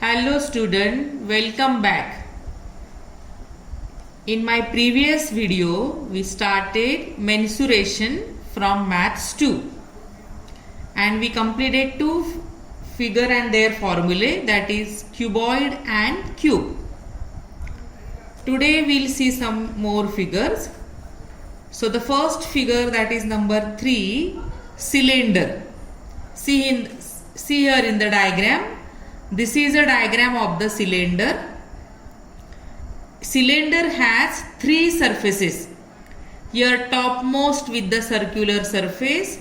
Hello student, welcome back. In my previous video, we started mensuration from Maths 2 and we completed two figure and their formulae, that is cuboid and cube. Today we will see some more figures. So the first figure, that is number 3, cylinder. See here in the diagram. This is a diagram of the cylinder. Cylinder has 3 surfaces. Here topmost with the circular surface,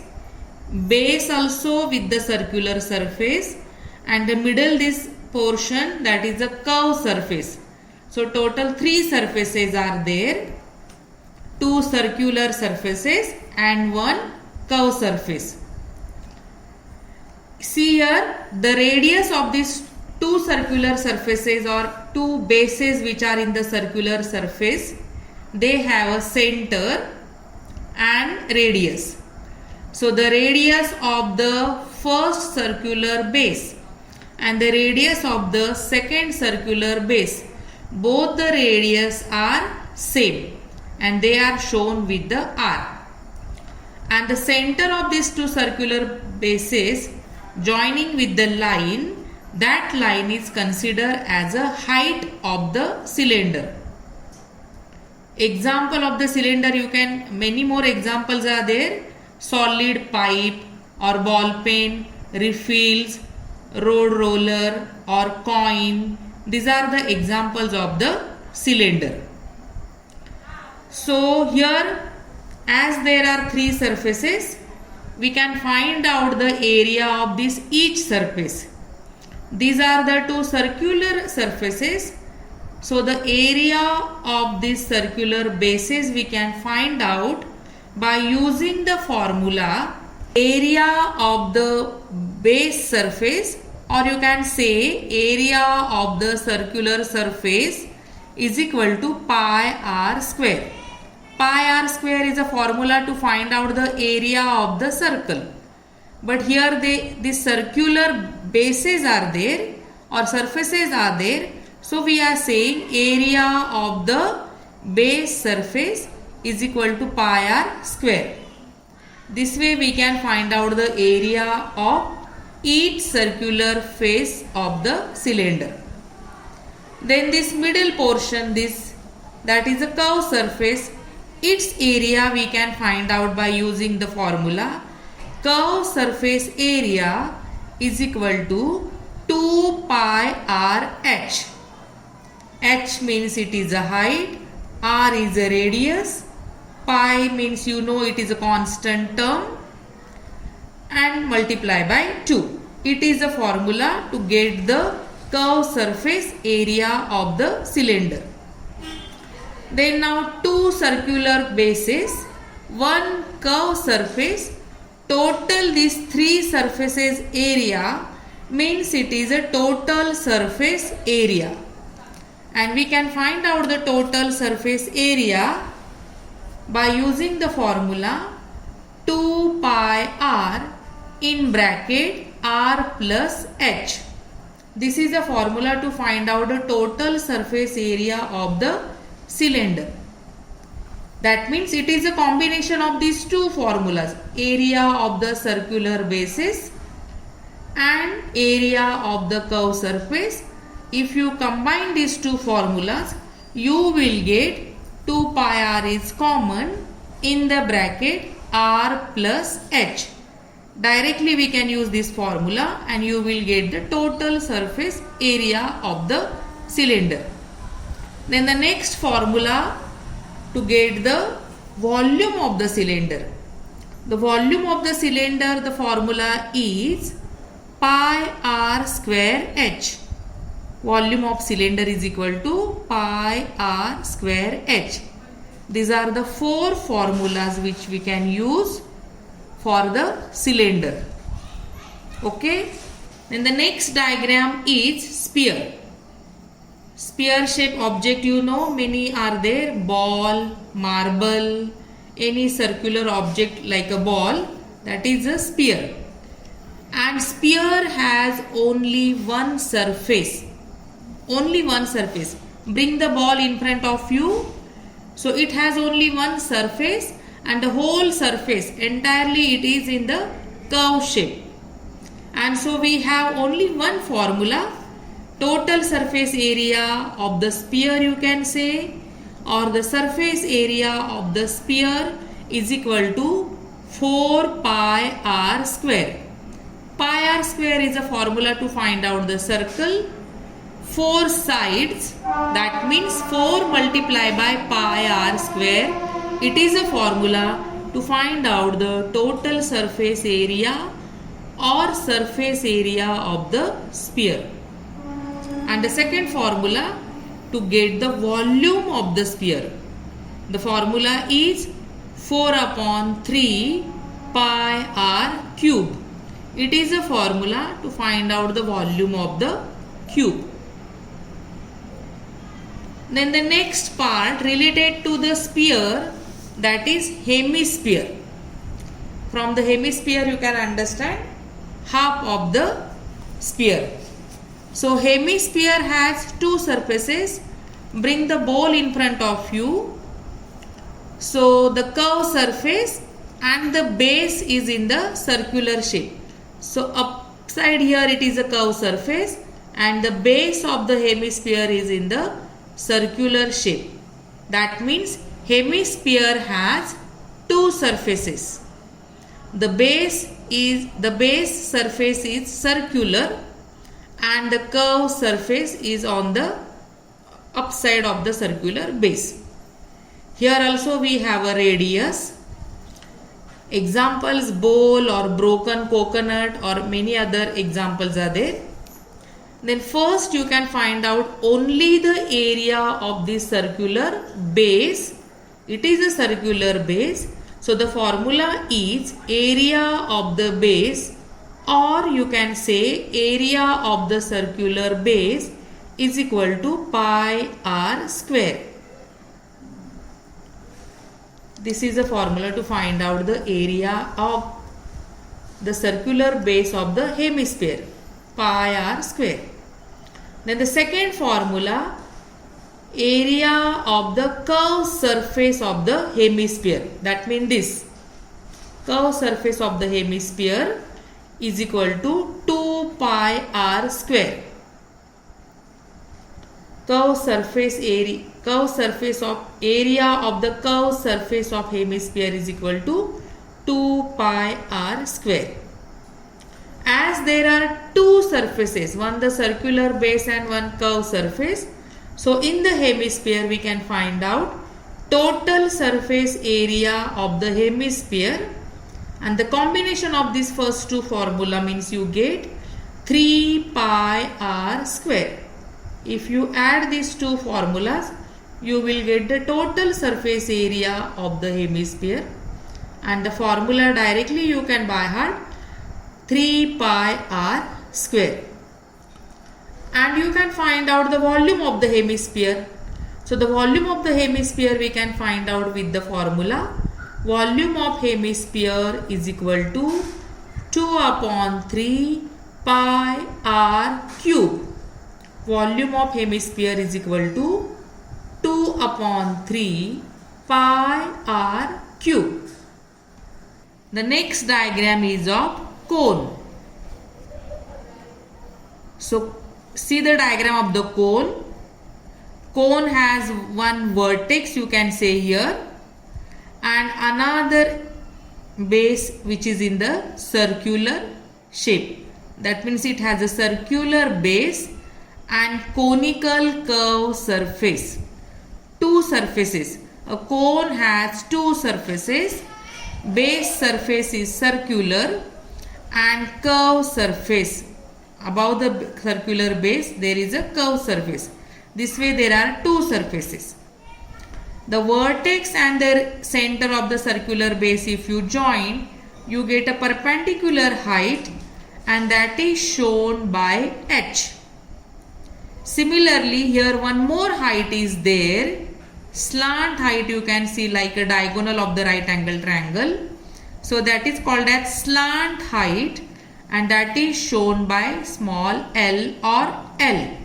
base also with the circular surface, and the middle this portion, that is a curved surface. So total 3 surfaces are there. 2 circular surfaces and 1 curved surface. See here, the radius of these 2 circular surfaces or 2 bases which are in the circular surface, they have a center and radius. So the radius of the first circular base and the radius of the second circular base, both the radius are same and they are shown with the R. And the center of these 2 circular bases joining with the line, that line is considered as a height of the cylinder. Example of the cylinder, many more examples are there. Solid pipe or ball pen, refills, road roller or coin. These are the examples of the cylinder. So here, as there are 3 surfaces, we can find out the area of each surface. These are the 2 circular surfaces. So the area of these circular bases we can find out by using the formula area of the base surface, or you can say area of the circular surface is equal to pi r square. Pi r square is a formula to find out the area of the circle. But here the circular bases are there or surfaces are there. So we are saying area of the base surface is equal to pi r square. This way we can find out the area of each circular face of the cylinder. Then this middle portion, that is a curved surface, its area we can find out by using the formula curved surface area is equal to 2 pi r h. H means it is a height, r is a radius, pi means it is a constant term, and multiply by 2. It is a formula to get the curved surface area of the cylinder. Then now 2 circular bases, 1 curved surface, total these 3 surfaces area means it is a total surface area. And we can find out the total surface area by using the formula 2 pi r in bracket r plus h. This is a formula to find out the total surface area of the cylinder. That means it is a combination of these 2 formulas, area of the circular bases and area of the curved surface. If you combine these 2 formulas, you will get 2 pi r is common in the bracket r plus h. Directly we can use this formula and you will get the total surface area of the cylinder. Then the next formula to get the volume of the cylinder. The volume of the cylinder, the formula is pi r square h. Volume of cylinder is equal to pi r square h. These are the 4 formulas which we can use for the cylinder. Okay. Then the next diagram is sphere. Sphere shape object, many are there. Ball, marble, any circular object like a ball, that is a sphere. And sphere has only one surface. only one surface. Bring the ball in front of you. So it has only one surface, and the whole surface entirely it is in the curve shape. And so we have only one formula. Total surface area of the sphere, you can say, or the surface area of the sphere is equal to 4 pi r square. Pi r square is a formula to find out the circle. 4 sides, that means 4 multiplied by pi r square. It is a formula to find out the total surface area or surface area of the sphere. And the second formula to get the volume of the sphere. The formula is 4 upon 3 pi r cube. It is a formula to find out the volume of the cube. Then the next part related to the sphere, that is hemisphere. From the hemisphere you can understand half of the sphere. So hemisphere has two surfaces. Bring the ball in front of you. So the curved surface and the base is in the circular shape. So upside here it is a curved surface and the base of the hemisphere is in the circular shape. That means hemisphere has two surfaces. The base surface is circular and the curved surface is on the upside of the circular base. Here also we have a radius. Examples, bowl or broken coconut or many other examples are there. Then first you can find out only the area of this circular base. It is a circular base. So the formula is area of the base, or you can say area of the circular base is equal to pi r square. This is a formula to find out the area of the circular base of the hemisphere, pi r square. Then the second formula, area of the curved surface of the hemisphere. That means this curved surface of the hemisphere is equal to 2 pi r square. Curved surface of area of the curved surface of hemisphere is equal to 2 pi r square. As there are two surfaces, one the circular base and one curved surface, so in the hemisphere we can find out total surface area of the hemisphere, and the combination of these first two formula means you get 3 pi r square. If you add these two formulas, you will get the total surface area of the hemisphere, and the formula directly you can by heart, 3 pi r square. And you can find out the volume of the hemisphere. So the volume of the hemisphere we can find out with the formula. Volume of hemisphere is equal to 2 upon 3 pi r cube. Volume of hemisphere is equal to 2 upon 3 pi r cube. The next diagram is of cone. So see the diagram of the cone. Cone has one vertex, you can say here, and another base which is in the circular shape. That means it has a circular base and conical curved surface. Two surfaces. A cone has two surfaces. Base surface is circular and curved surface. Above the circular base there is a curved surface. This way there are two surfaces. The vertex and the center of the circular base, if you join, you get a perpendicular height, and that is shown by h. Similarly, here one more height is there. Slant height you can see like a diagonal of the right angle triangle. So that is called as slant height, and that is shown by small l or L.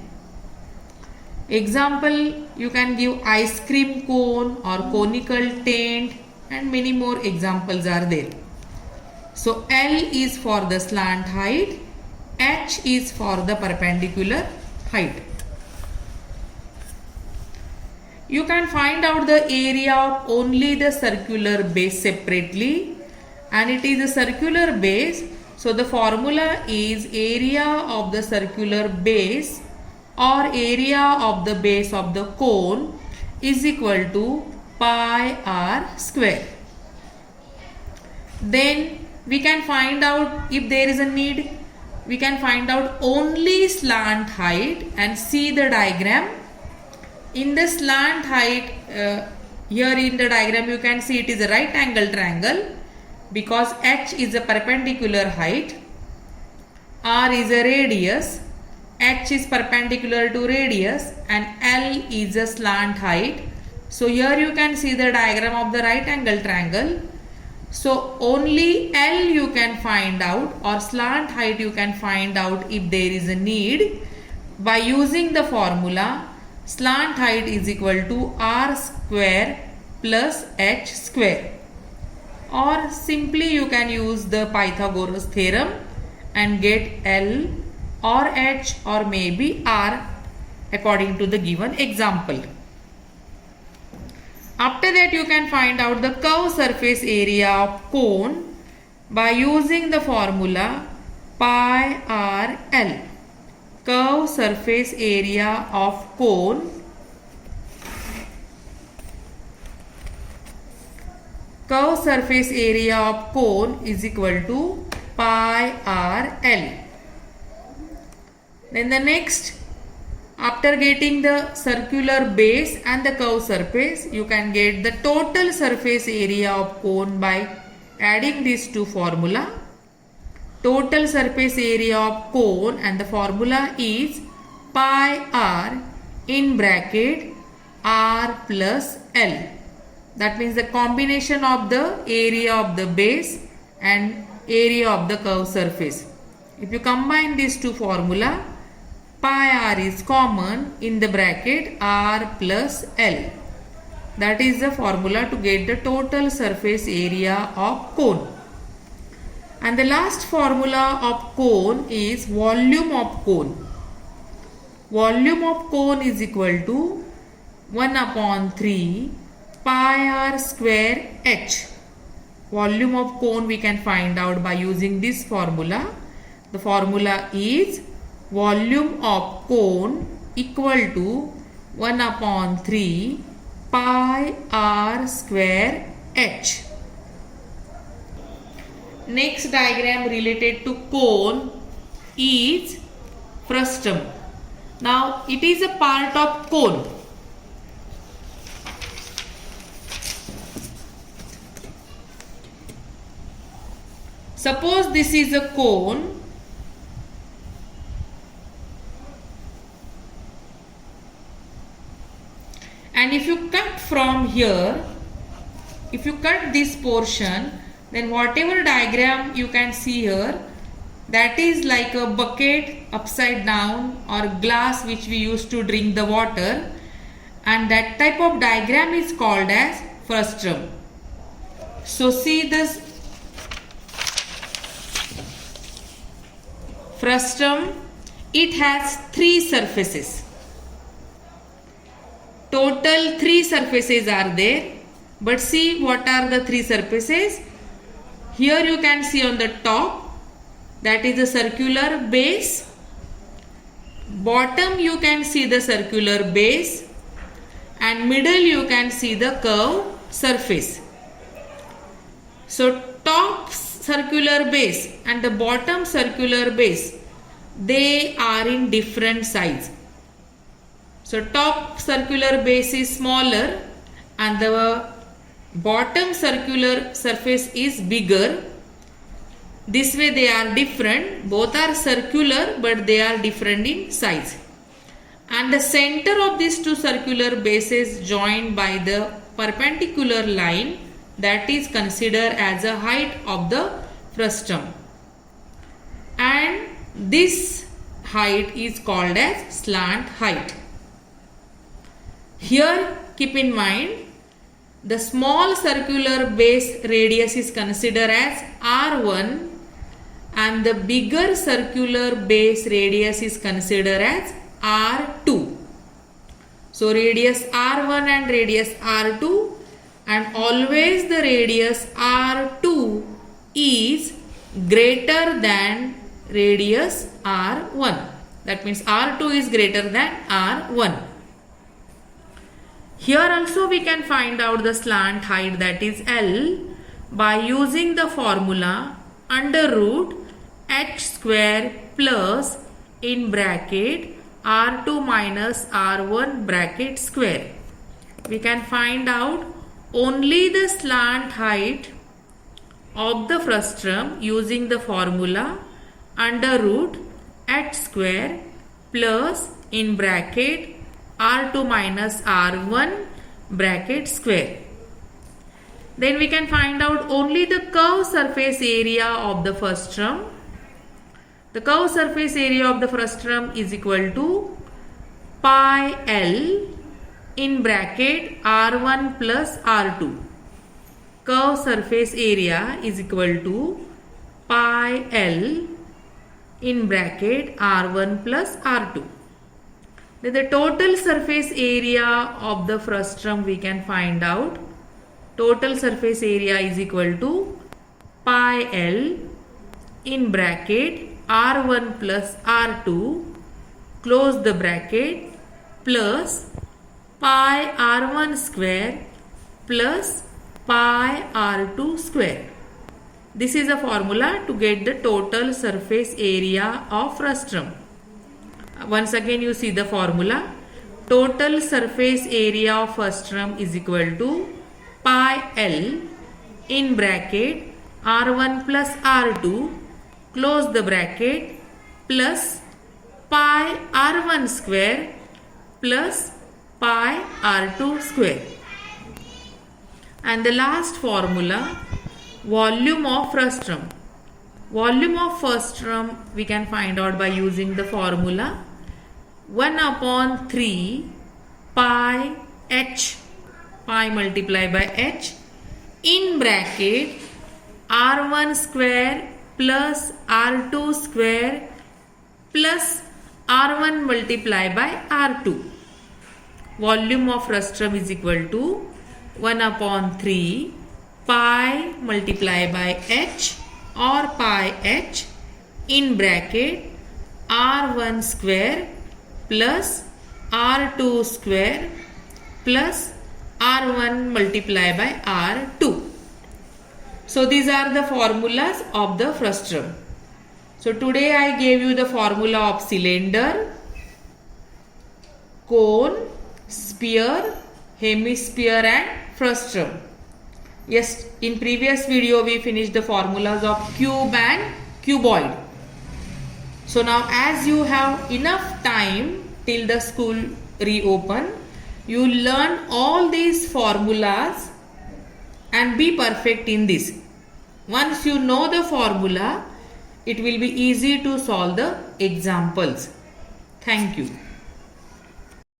Example, you can give ice cream cone or conical tent, and many more examples are there. So L is for the slant height, H is for the perpendicular height. You can find out the area of only the circular base separately, and it is a circular base. So the formula is area of the circular base or area of the base of the cone is equal to pi r square. Then we can find out, if there is a need, we can find out only slant height and see the diagram. In the slant height, here in the diagram you can see it is a right angle triangle because H is a perpendicular height, R is a radius, H is perpendicular to radius, and L is a slant height. So here you can see the diagram of the right angle triangle. So only L you can find out, or slant height you can find out if there is a need, by using the formula slant height is equal to r square plus h square. Or simply you can use the Pythagoras theorem and get L or H or maybe R according to the given example. After that you can find out the curved surface area of cone by using the formula pi r L. Curved surface area of cone is equal to pi r L. Then the next, after getting the circular base and the curved surface, you can get the total surface area of cone by adding these two formula. Total surface area of cone, and the formula is pi r in bracket r plus L. That means the combination of the area of the base and area of the curved surface. If you combine these two formula, pi r is common in the bracket r plus L. That is the formula to get the total surface area of cone. And the last formula of cone is volume of cone. Volume of cone is equal to 1 upon 3 pi r square h. Volume of cone we can find out by using this formula. The formula is volume of cone equal to 1 upon 3 pi r square h. Next diagram related to cone is frustum. Now it is a part of cone. Suppose this is a cone and if you cut from here, if you cut this portion, then whatever diagram you can see here, that is like a bucket upside down or glass which we use to drink the water, and that type of diagram is called as frustum. So see this frustum, it has 3 surfaces. Total 3 surfaces are there, but see what are the 3 surfaces. Here you can see on the top, that is the circular base. Bottom you can see the circular base, and middle you can see the curved surface. So top circular base and the bottom circular base, they are in different size. So top circular base is smaller and the bottom circular surface is bigger. This way they are different. Both are circular but they are different in size. And the center of these two circular bases joined by the perpendicular line, that is considered as a height of the frustum. And this height is called as slant height. Here keep in mind the small circular base radius is considered as R1 and the bigger circular base radius is considered as R2. So radius R1 and radius R2, and always the radius R2 is greater than radius R1. That means R2 is greater than R1. Here also we can find out the slant height, that is L, by using the formula under root h square plus in bracket R2 minus R1 bracket square. We can find out only the slant height of the frustum using the formula under root h square plus in bracket R2 minus R1 bracket square. Then we can find out only the curved surface area of the frustum. The curved surface area of the frustum is equal to pi L in bracket R1 plus R2. Curved surface area is equal to pi L in bracket R1 plus R2. Then the total surface area of the frustum we can find out. Total surface area is equal to pi L in bracket R1 plus R2, close the bracket, plus pi R1 square plus pi R2 square. This is a formula to get the total surface area of frustum. Once again you see the formula. Total surface area of frustum is equal to pi L in bracket R1 plus R2, close the bracket, plus pi R1 square plus pi R2 square. And the last formula, volume of frustum. Volume of frustum we can find out by using the formula 1 upon 3 pi h, pi multiplied by h, in bracket R1 square plus R2 square plus R1 multiplied by R2. Volume of frustum is equal to 1 upon 3 pi multiplied by h or pi h in bracket R1 square plus R2 square plus R1 multiplied by R2. So these are the formulas of the frustum. So today I gave you the formula of cylinder, cone, sphere, hemisphere and frustum. Yes, in previous video we finished the formulas of cube and cuboid. So now as you have enough time till the school reopen, you learn all these formulas and be perfect in this. Once you know the formula, it will be easy to solve the examples. Thank you.